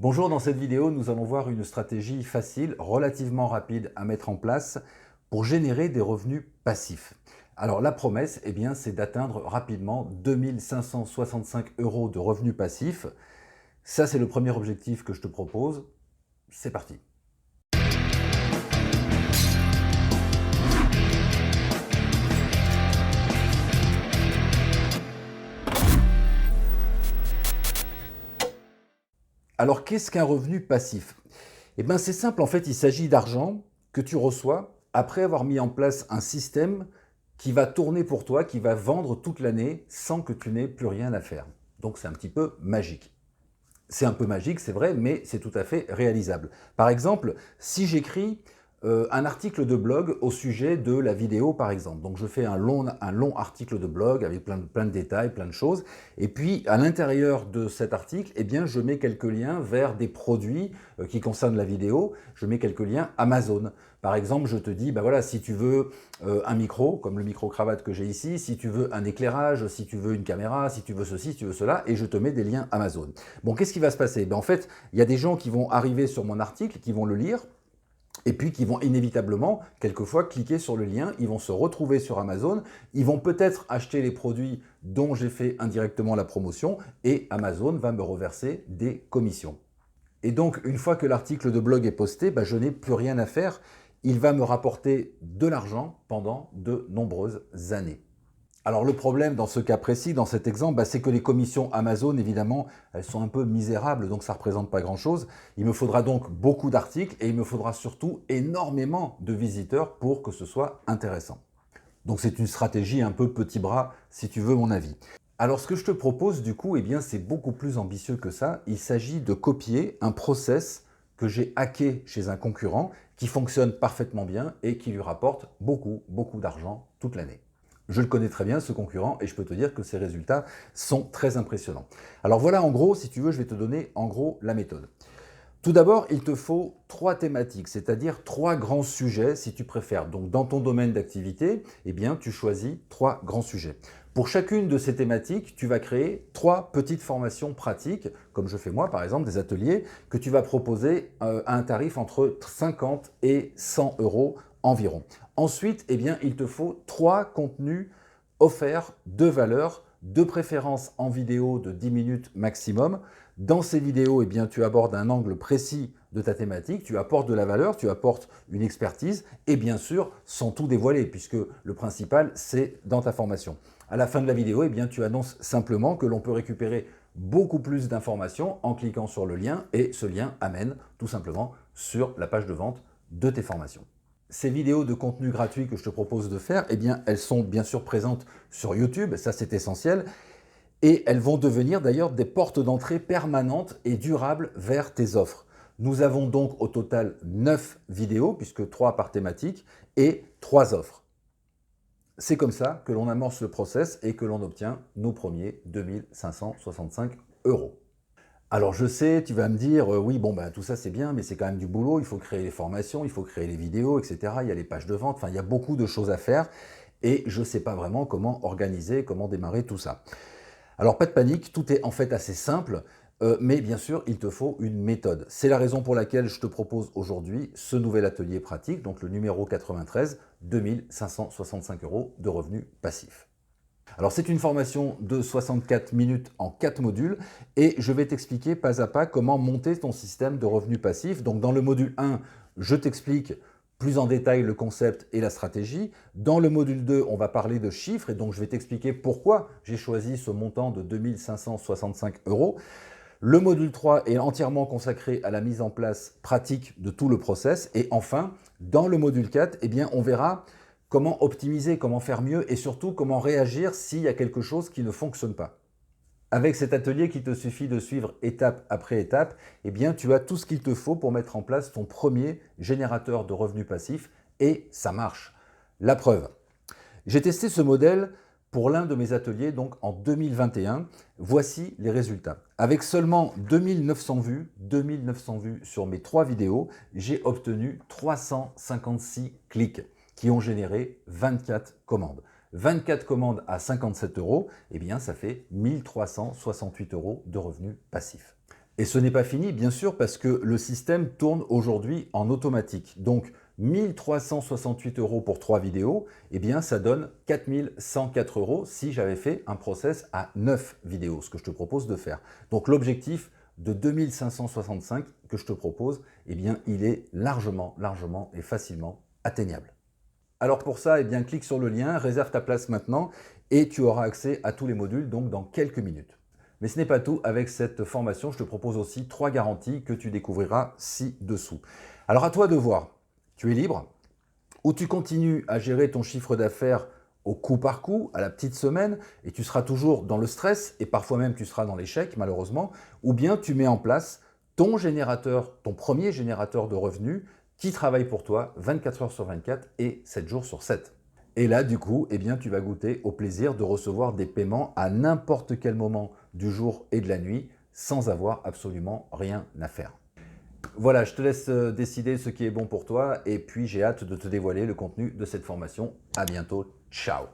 Bonjour, dans cette vidéo, nous allons voir une stratégie facile, relativement rapide à mettre en place pour générer des revenus passifs. Alors la promesse, c'est d'atteindre rapidement 2565 € de revenus passifs. Ça, c'est le premier objectif que je te propose. C'est parti. Alors, qu'est-ce qu'un revenu passif? C'est simple, en fait, il s'agit d'argent que tu reçois après avoir mis en place un système qui va tourner pour toi, qui va vendre toute l'année sans que tu n'aies plus rien à faire. Donc, c'est un petit peu magique. C'est un peu magique, c'est vrai, mais c'est tout à fait réalisable. Par exemple, si j'écris un article de blog au sujet de la vidéo, par exemple. Donc, je fais un long article de blog avec plein de détails, plein de choses. Et puis, à l'intérieur de cet article, je mets quelques liens vers des produits qui concernent la vidéo. Je mets quelques liens Amazon. Par exemple, je te dis, voilà, si tu veux un micro, comme le micro-cravate que j'ai ici, si tu veux un éclairage, si tu veux une caméra, si tu veux ceci, si tu veux cela, et je te mets des liens Amazon. Bon, qu'est-ce qui va se passer? En fait, il y a des gens qui vont arriver sur mon article, qui vont le lire, et puis qui vont inévitablement, quelquefois, cliquer sur le lien, ils vont se retrouver sur Amazon, ils vont peut-être acheter les produits dont j'ai fait indirectement la promotion, et Amazon va me reverser des commissions. Et donc, une fois que l'article de blog est posté, je n'ai plus rien à faire. Il va me rapporter de l'argent pendant de nombreuses années. Alors le problème dans ce cas précis, dans cet exemple, c'est que les commissions Amazon, évidemment, elles sont un peu misérables, donc ça ne représente pas grand-chose. Il me faudra donc beaucoup d'articles et il me faudra surtout énormément de visiteurs pour que ce soit intéressant. Donc c'est une stratégie un peu petit bras, si tu veux mon avis. Alors ce que je te propose du coup, c'est beaucoup plus ambitieux que ça. Il s'agit de copier un process que j'ai hacké chez un concurrent qui fonctionne parfaitement bien et qui lui rapporte beaucoup d'argent toute l'année. Je le connais très bien, ce concurrent, et je peux te dire que ses résultats sont très impressionnants. Alors voilà, en gros, si tu veux, je vais te donner en gros la méthode. Tout d'abord, il te faut 3 thématiques, c'est-à-dire 3 grands sujets si tu préfères. Donc dans ton domaine d'activité, tu choisis 3 grands sujets. Pour chacune de ces thématiques, tu vas créer 3 petites formations pratiques, comme je fais moi par exemple, des ateliers, que tu vas proposer à un tarif entre 50 et 100 € environ. Ensuite, il te faut 3 contenus offerts de valeur, de préférence en vidéo de 10 minutes maximum. Dans ces vidéos, tu abordes un angle précis de ta thématique, tu apportes de la valeur, tu apportes une expertise et bien sûr, sans tout dévoiler, puisque le principal, c'est dans ta formation. À la fin de la vidéo, tu annonces simplement que l'on peut récupérer beaucoup plus d'informations en cliquant sur le lien et ce lien amène tout simplement sur la page de vente de tes formations. Ces vidéos de contenu gratuit que je te propose de faire, elles sont bien sûr présentes sur YouTube, ça c'est essentiel, et elles vont devenir d'ailleurs des portes d'entrée permanentes et durables vers tes offres. Nous avons donc au total 9 vidéos, puisque 3 par thématique, et 3 offres. C'est comme ça que l'on amorce le process et que l'on obtient nos premiers 2565 €. Alors je sais, tu vas me dire, oui, tout ça c'est bien, mais c'est quand même du boulot, il faut créer les formations, il faut créer les vidéos, etc. Il y a les pages de vente, enfin il y a beaucoup de choses à faire et je ne sais pas vraiment comment organiser, comment démarrer tout ça. Alors pas de panique, tout est en fait assez simple, mais bien sûr il te faut une méthode. C'est la raison pour laquelle je te propose aujourd'hui ce nouvel atelier pratique, donc le numéro 93, 2565 € de revenus passifs. Alors c'est une formation de 64 minutes en 4 modules et je vais t'expliquer pas à pas comment monter ton système de revenus passifs. Donc dans le module 1, je t'explique plus en détail le concept et la stratégie. Dans le module 2, on va parler de chiffres et donc je vais t'expliquer pourquoi j'ai choisi ce montant de 2565 €. Le module 3 est entièrement consacré à la mise en place pratique de tout le process. Et enfin, dans le module 4, on verra comment optimiser, comment faire mieux et surtout comment réagir s'il y a quelque chose qui ne fonctionne pas. Avec cet atelier qui te suffit de suivre étape après étape, tu as tout ce qu'il te faut pour mettre en place ton premier générateur de revenus passifs et ça marche. La preuve. J'ai testé ce modèle pour l'un de mes ateliers donc en 2021. Voici les résultats. Avec seulement 2900 vues sur mes 3 vidéos, j'ai obtenu 356 clics qui ont généré 24 commandes. 24 commandes à 57 €, ça fait 1368 € de revenus passifs. Et ce n'est pas fini, bien sûr, parce que le système tourne aujourd'hui en automatique. Donc, 1368 € pour 3 vidéos, eh bien, ça donne 4104 € si j'avais fait un process à 9 vidéos, ce que je te propose de faire. Donc, l'objectif de 2565 que je te propose, eh bien, il est largement et facilement atteignable. Alors pour ça, eh bien, clique sur le lien, réserve ta place maintenant et tu auras accès à tous les modules donc dans quelques minutes. Mais ce n'est pas tout, avec cette formation, je te propose aussi 3 garanties que tu découvriras ci-dessous. Alors à toi de voir, tu es libre, ou tu continues à gérer ton chiffre d'affaires au coup par coup, à la petite semaine, et tu seras toujours dans le stress, et parfois même tu seras dans l'échec malheureusement, ou bien tu mets en place ton générateur, ton premier générateur de revenus, qui travaille pour toi 24 heures sur 24 et 7 jours sur 7. Et là, du coup, eh bien, tu vas goûter au plaisir de recevoir des paiements à n'importe quel moment du jour et de la nuit, sans avoir absolument rien à faire. Voilà, je te laisse décider ce qui est bon pour toi et puis j'ai hâte de te dévoiler le contenu de cette formation. À bientôt, ciao!